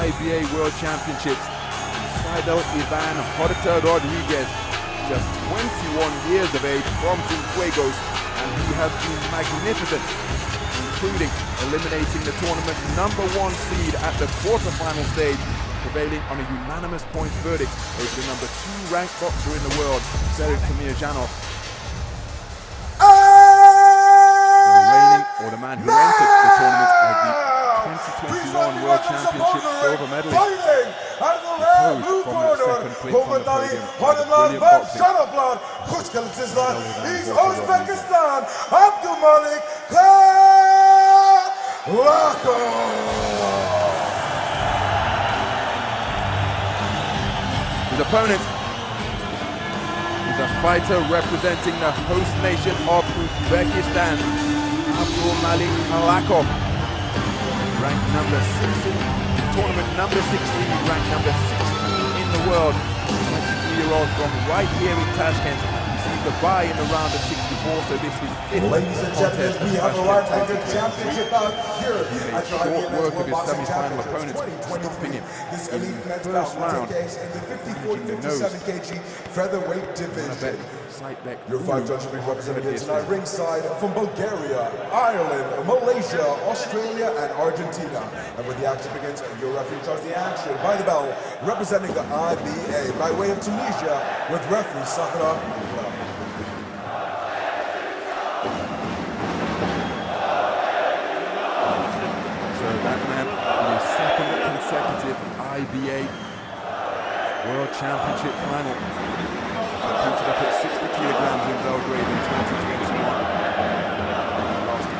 IBA World Championships. SAIDEL HORTA Rodriguez, just 21 years of age, from Cienfuegos, and he has been magnificent, including eliminating the tournament #1 seed at the quarterfinal stage, prevailing on a unanimous points verdict over the #2 ranked boxer in the world, Sergey Tmirjanov. Or the man who entered the tournament as the 2021 World Championship silver medalist. Opposed from the second place on the podium. Brilliant boxing. He's Uzbekistan, Abdumalik KHALOKOV. His opponent is a fighter representing the host nation of Uzbekistan, Abdumalik KHALOKOV, ranked number 16, tournament number 16, ranked number 16 in the world. 22-year-old from right here in Tashkent. Received a bye in the round of 64, so this is fifth. Ladies and gentlemen, we have a right-handed championship out here. He made short work of his semi-final opponents, stopping him This in elite the men's first round. in the 54-57 kg featherweight division. Your five judgment representatives tonight ringside from Bulgaria, Ireland, Malaysia, Australia, and Argentina. And with the action begins, your referee starts the action by the bell, representing the IBA by way of Tunisia, with referee Sakara. So that man in his second consecutive IBA World Championship final. Competed up at 60 kilograms in Belgrade in 2021. Lost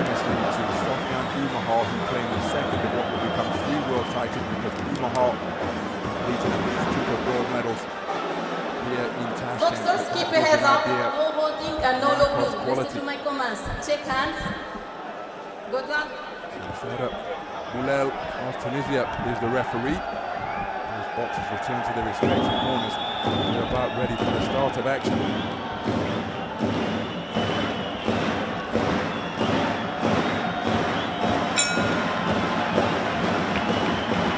unanimously to Sofyan Umahal, who claimed the second of what will become 3 world titles, because Umahal completed a hat-trick of gold medals here in Tashkent. Boxers, keep your heads up, no holding and no low blow. Listen to my commands. Check hands. Good luck. Set up. Mulel of Tunisia is the referee. Boxers return to their respective corners. They're about ready for the start of action.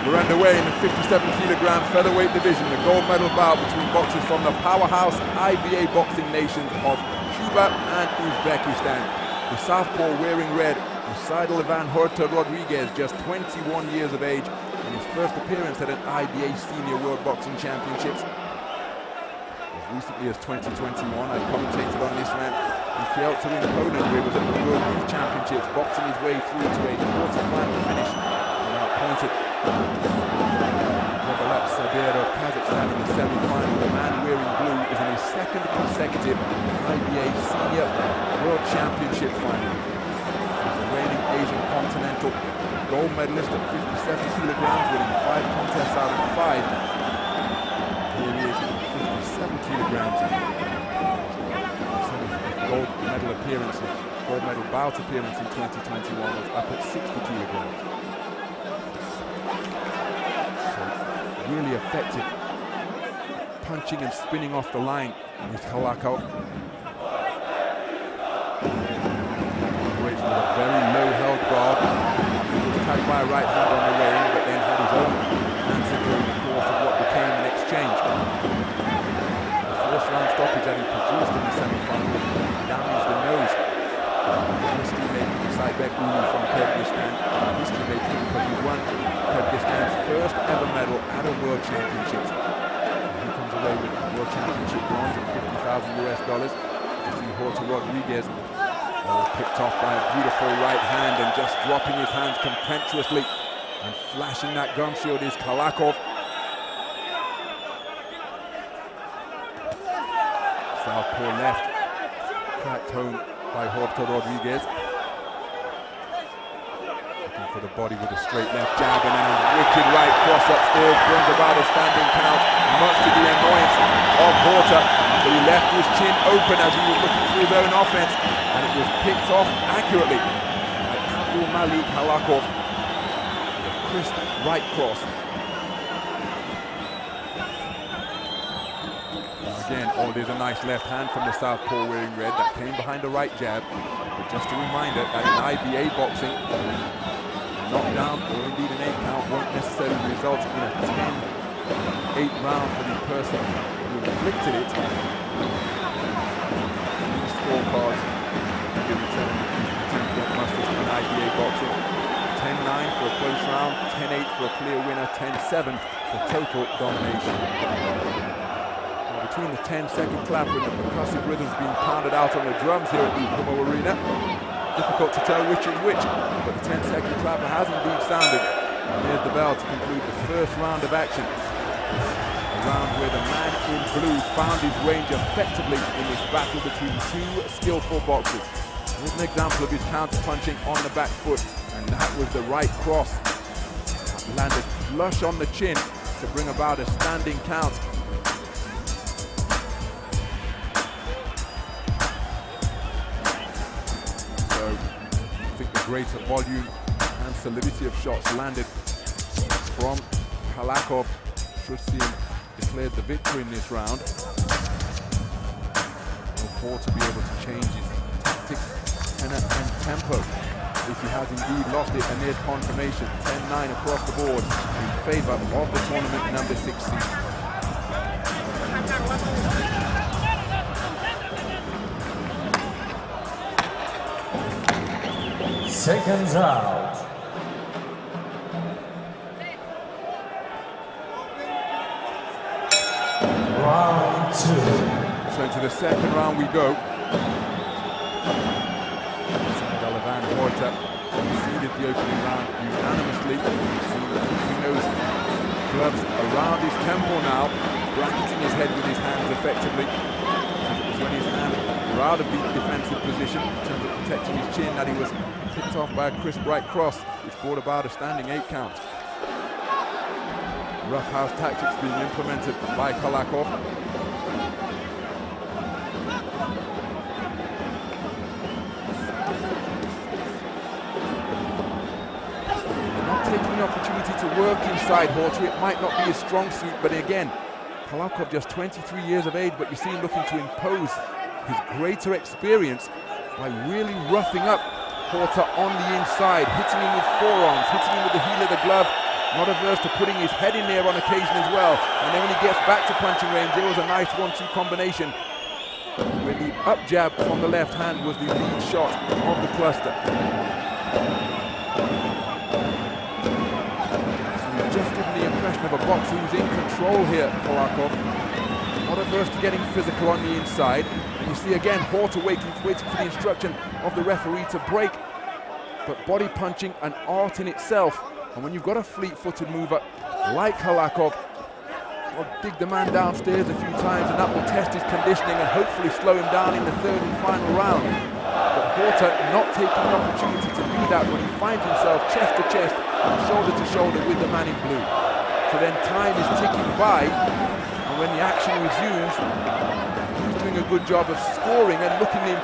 We're underway in the 57-kilogram featherweight division, the gold medal bout between boxers from the powerhouse IBA boxing nations of Cuba and Uzbekistan. The southpaw wearing red, SAIDEL HORTA Rodriguez, just 21 years of age, in his first appearance at an IBA Senior World Boxing Championships. As recently as 2021, I commentated on this man in Kielce in Poland, where he was at the World Youth Championships, boxing his way through to a quarter-final finish. And now appointed Robolat Sabir of Kazakhstan in the semi-final. The man wearing blue is in his second consecutive IBA Senior World Championship final. He's the reigning Asian Continental gold medalist at 57 kilograms, winning 5 contests out of 5. Here he is at 57 kilograms. Gold medal appearance, gold medal bout appearance in 2021 was up at 60 kilograms. So really effective, punching and spinning off the line with KHALOKOV. Operates with a very low held guard. Tagged by a right hand on the way in, but then had his own answer during the course of what became an exchange. The first round stoppage that he produced in the semi-final damaged the nose of the history-making Saidbek Ulu from Kyrgyzstan. History-making because he won Kyrgyzstan's first ever medal at a World Championships. He comes away with World Championship bronze at $50,000 to see HORTA Rodriguez picked off by a beautiful right hand, and just dropping his hands contemptuously and flashing that gum shield is KHALOKOV. Southpaw left, cracked home by HORTA Rodriguez. Looking for the body with a straight left jab, and then a wicked right cross upstairs brings about a standing count, much to the annoyance of HORTA. But he left his chin open as he was looking through his own offense, and it was picked off accurately by Abdumalik KHALOKOV. The crisp right cross. Again, there's a nice left hand from the southpaw wearing red that came behind the right jab. But just a reminder that in IBA boxing, knockdown or in resulted in a 10-8 round for the person who inflicted it. These scorecards can be returned using the 10-point must system in IBA boxing. 10-9 for a close round, 10-8 for a clear winner, 10-7 for total domination. Now, between the 10-second clapper and the percussive rhythms being pounded out on the drums here at the Como Arena, difficult to tell which is which, but the 10-second clapper has indeed sounded. And there's the bell to conclude the first round of action. A round where the man in blue found his range effectively in this battle between two skillful boxers. Here's an example of his counter-punching on the back foot, and that was the right cross. That landed flush on the chin to bring about a standing count. So I think the greater volume and solidity of shots landed from KHALOKOV should see him declared the victor in this round. Will to be able to change his tactics and tempo if he has indeed lost it, and there's confirmation. 10-9 across the board in favor of the tournament number 6 seed. Seconds out. Round 2. So into the second round we go. SAIDEL and HORTA conceded the opening round unanimously. Keeping those gloves around his temple now, bracketing his head with his hands effectively. It was when his hands were out of the defensive position in terms of protecting his chin that he was picked off by a crisp right cross, which brought about a standing 8 count. Roughhouse tactics being implemented by KHALOKOV. Not taking the opportunity to work inside HORTA. It might not be his strong suit, but again, KHALOKOV just 23 years of age, but you see him looking to impose his greater experience by really roughing up HORTA on the inside, hitting him with forearms, hitting him with the heel of the glove, not averse to putting his head in there on occasion as well. And then when he gets back to punching range, there was a nice 1-2 combination where the up jab from the left hand was the lead shot of the cluster. So he's just given the impression of a boxer who's in control here, KHALOKOV. Not averse to getting physical on the inside. And you see again HORTA waiting for the instruction of the referee to break. But body punching, an art in itself. And when you've got a fleet-footed mover like KHALOKOV, well, dig the man downstairs a few times and that will test his conditioning and hopefully slow him down in the third and final round. But HORTA not taking the opportunity to do that when he finds himself chest to chest, shoulder to shoulder with the man in blue. So then time is ticking by, and when the action resumes, he's doing a good job of scoring and giving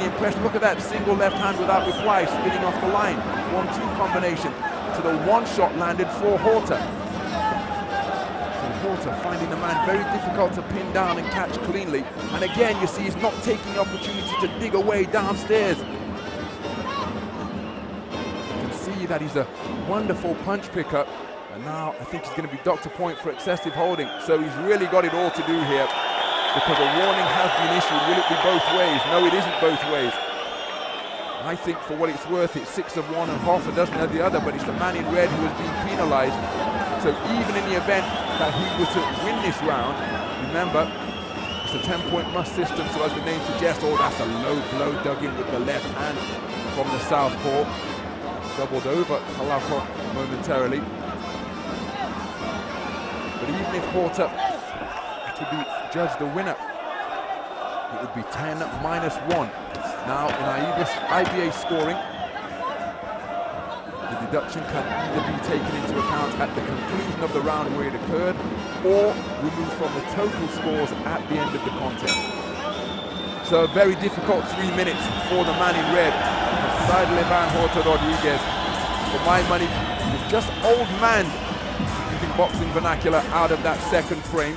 the impression, look at that, single left hand without reply, spinning off the line, 1-2 combination. To the one shot landed for HORTA. So HORTA finding the man very difficult to pin down and catch cleanly. And again, you see he's not taking the opportunity to dig away downstairs. You can see that he's a wonderful punch pickup. And now I think he's going to be doctor point for excessive holding. So he's really got it all to do here, because a warning has been issued. Will it be both ways? No, it isn't both ways. I think for what it's worth, it's 6 of one and half a dozen of the other, but it's the man in red who has been penalized. So even in the event that he were to win this round, remember, it's a 10-point must system, so as the name suggests, oh, that's a low blow dug in with the left hand from the southpaw. Doubled over KHALOKOV momentarily. But even if HORTA to be judged the winner, it would be 10-1. Now in IBA scoring, the deduction can either be taken into account at the conclusion of the round where it occurred, or removed from the total scores at the end of the contest. So a very difficult 3 minutes for the man in red, SAIDEL HORTA Rodriguez. For my money, he was just old man, using boxing vernacular, out of that second frame,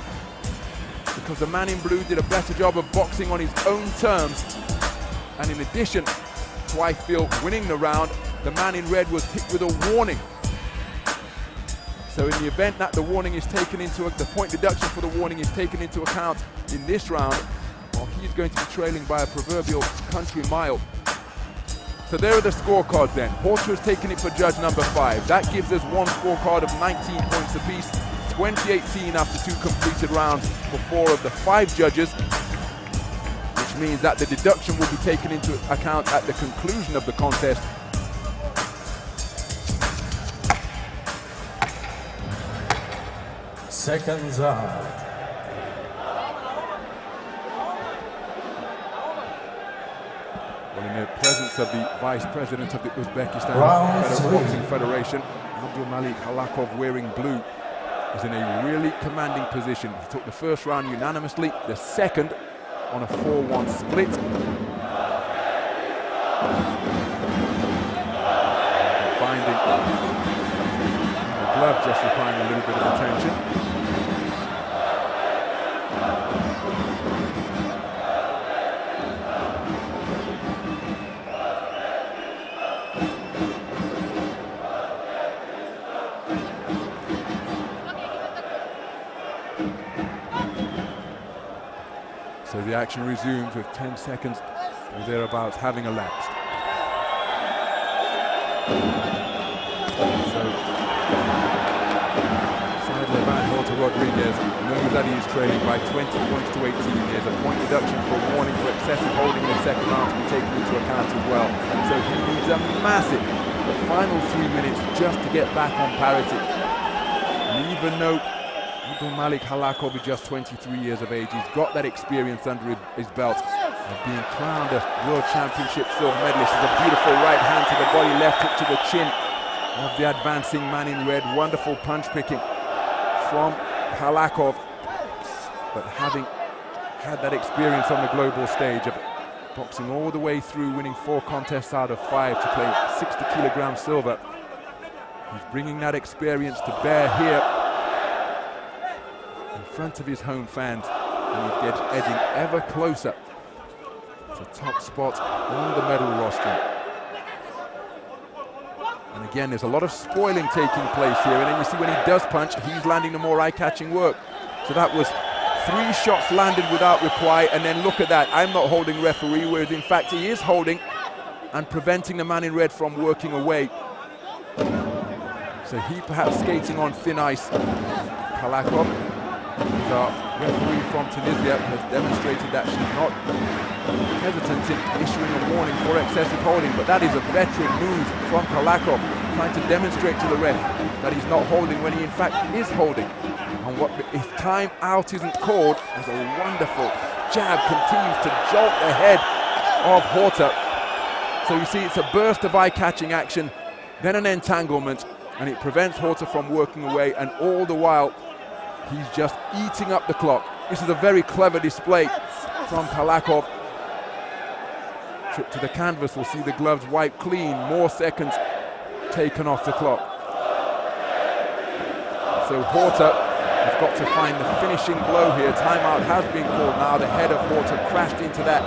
because the man in blue did a better job of boxing on his own terms. And in addition to, I feel, winning the round, the man in red was hit with a warning. So in the event that the warning is taken into the point deduction for the warning is taken into account in this round, well, he's going to be trailing by a proverbial country mile. So there are the scorecards then. HORTA has taken it for judge number 5. That gives us one scorecard of 19 points apiece, 20-18 after 2 completed rounds for 4 of the 5 judges, which means that the deduction will be taken into account at the conclusion of the contest. Seconds out. Well, in the presence of the Vice President of the Uzbekistan Boxing Federation, Abdumalik Khalokov, wearing blue, is in a really commanding position. He took the first round unanimously, the second on a 4-1 split. Finding the glove just requiring a little bit of attention. So the action resumes with 10 seconds or thereabouts having elapsed. So SAIDEL HORTA Rodriguez knows that he is trailing by 20 points to 18. There's a point deduction for a warning for excessive holding in the second round to be taken into account as well. So he needs a massive final 3 minutes just to get back on parity. And even though Abdumalik Khalokov is just 23 years of age, he's got that experience under his belt of being crowned a World Championship silver medalist. With a beautiful right hand to the body, left hook to the chin of the advancing man in red. Wonderful punch picking from Khalokov, but having had that experience on the global stage of boxing all the way through, winning 4 contests out of 5 to claim 60 kilogram silver, he's bringing that experience to bear here in front of his home fans, and he's edging ever closer to top spot on the medal roster. And again, there's a lot of spoiling taking place here, and then you see when he does punch, he's landing the more eye-catching work. So that was 3 shots landed without reply, and then look at that, I'm not holding referee, whereas in fact he is holding and preventing the man in red from working away. So he perhaps skating on thin ice. Khalokov, the referee from Tunisia, has demonstrated that she's not hesitant in issuing a warning for excessive holding, but that is a veteran move from Khalokov, trying to demonstrate to the ref that he's not holding when he in fact is holding. And if time out isn't called, as a wonderful jab continues to jolt the head of HORTA. So you see it's a burst of eye-catching action, then an entanglement, and it prevents HORTA from working away, and all the while he's just eating up the clock. This is a very clever display from Khalokov. Trip to the canvas, we'll see the gloves wiped clean, more seconds taken off the clock. So HORTA has got to find the finishing blow here. Timeout has been called now. The head of HORTA crashed into that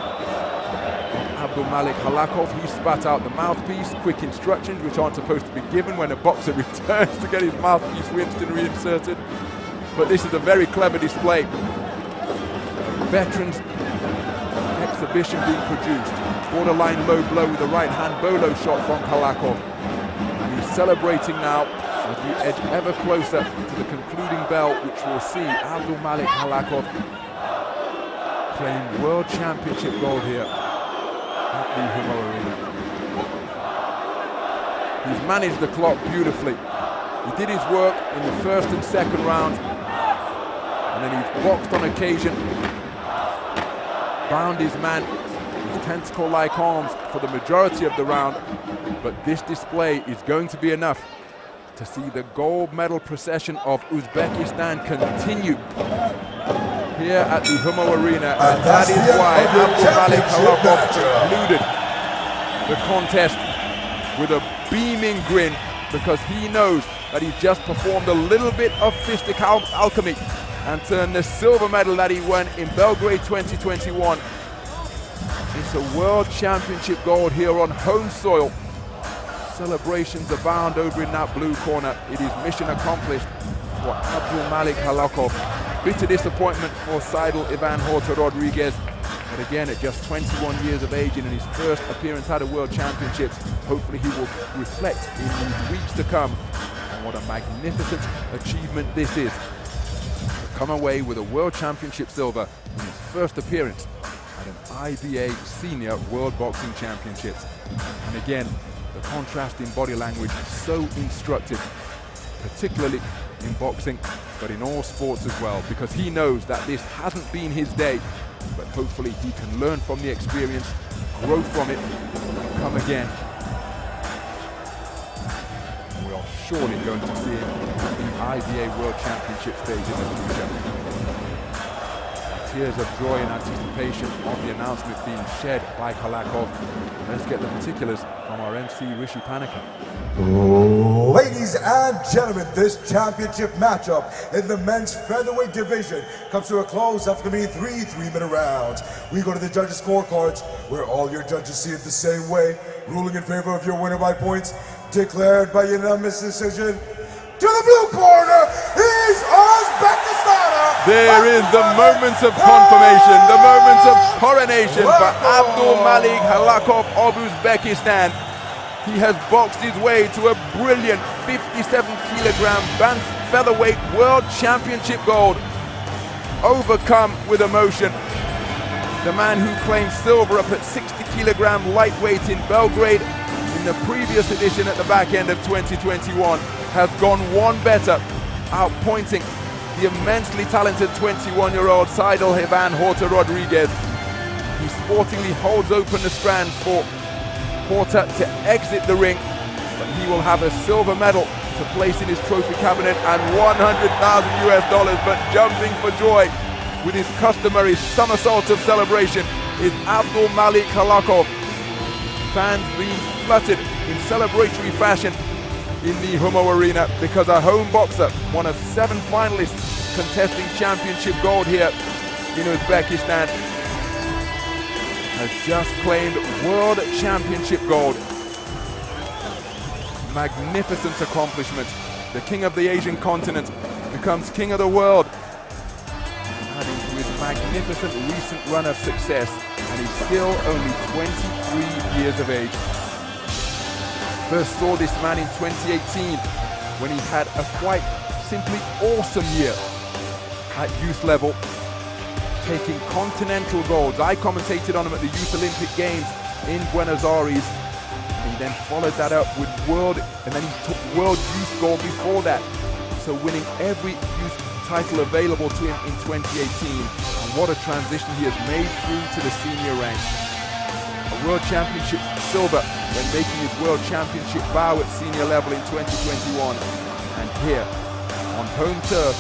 Abdumalik Khalokov. He spat out the mouthpiece, quick instructions which aren't supposed to be given when a boxer returns to get his mouthpiece rinsed and reinserted. But this is a very clever display. Veterans exhibition being produced. Borderline low blow with the right hand bolo shot from Khalokov. And he's celebrating now as we edge ever closer to the concluding bell, which will see Abdumalik Khalokov claim World Championship gold here at the Humo Arena. He's managed the clock beautifully. He did his work in the first and second round, and then he's boxed on occasion, bound his man, his tentacle-like arms for the majority of the round, but this display is going to be enough to see the gold medal procession of Uzbekistan continue here at the Humo Arena, and that is why Abdumalik Khalokov concluded the contest with a beaming grin, because he knows that he just performed a little bit of fistic alchemy and turned the silver medal that he won in Belgrade 2021 into World Championship gold here on home soil. Celebrations abound over in that blue corner. It is mission accomplished for Abdumalik KHALOKOV. Bitter disappointment for SAIDEL Ivan HORTA Rodriguez. But again, at just 21 years of age and in his first appearance at a World Championships, hopefully he will reflect in the weeks to come on what a magnificent achievement this is. To come away with a World Championship silver in his first appearance at an IBA Senior World Boxing Championships. And again, the contrast in body language is so instructive, particularly in boxing, but in all sports as well, because he knows that this hasn't been his day, but hopefully he can learn from the experience, grow from it, and come again. And we are surely going to see him at the IBA World Championship stage in the future. Tears of joy and anticipation of the announcement being shed by KHALOKOV. Let's get the particulars from our MC Rishi Panika. Ladies and gentlemen, this championship matchup in the men's featherweight division comes to a close after being three 3-minute rounds. We go to the judges' scorecards, where all your judges see it the same way. Ruling in favor of your winner by points, declared by unanimous decision. To the blue corner is Uzbekistan. There is the moment of confirmation, the moment of coronation for Abdumalik KHALOKOV of Uzbekistan. He has boxed his way to a brilliant 57-kilogram featherweight World Championship gold. Overcome with emotion, the man who claimed silver up at 60-kilogram lightweight in Belgrade in the previous edition at the back end of 2021 has gone one better, outpointing the immensely talented 21-year-old SAIDEL Ivan HORTA Rodriguez. He sportingly holds open the strand for HORTA to exit the ring, but he will have a silver medal to place in his trophy cabinet and $100,000 US. But jumping for joy with his customary somersault of celebration is Abdumalik KHALOKOV. Fans being flooded in celebratory fashion in the Humo Arena because a home boxer, one of 7 finalists contesting championship gold here in Uzbekistan, has just claimed World Championship gold. Magnificent accomplishment. The king of the Asian continent becomes king of the world, adding to his magnificent recent run of success, and he's still only 23 years of age. First saw this man in 2018 when he had a quite simply awesome year at youth level, taking continental golds. I commentated on him at the Youth Olympic Games in Buenos Aires. And he then followed that up with world, and then he took world youth gold before that. So winning every youth title available to him in 2018. And what a transition he has made through to the senior ranks. A world championship silver when making his world championship vow at senior level in 2021. And here, on home turf,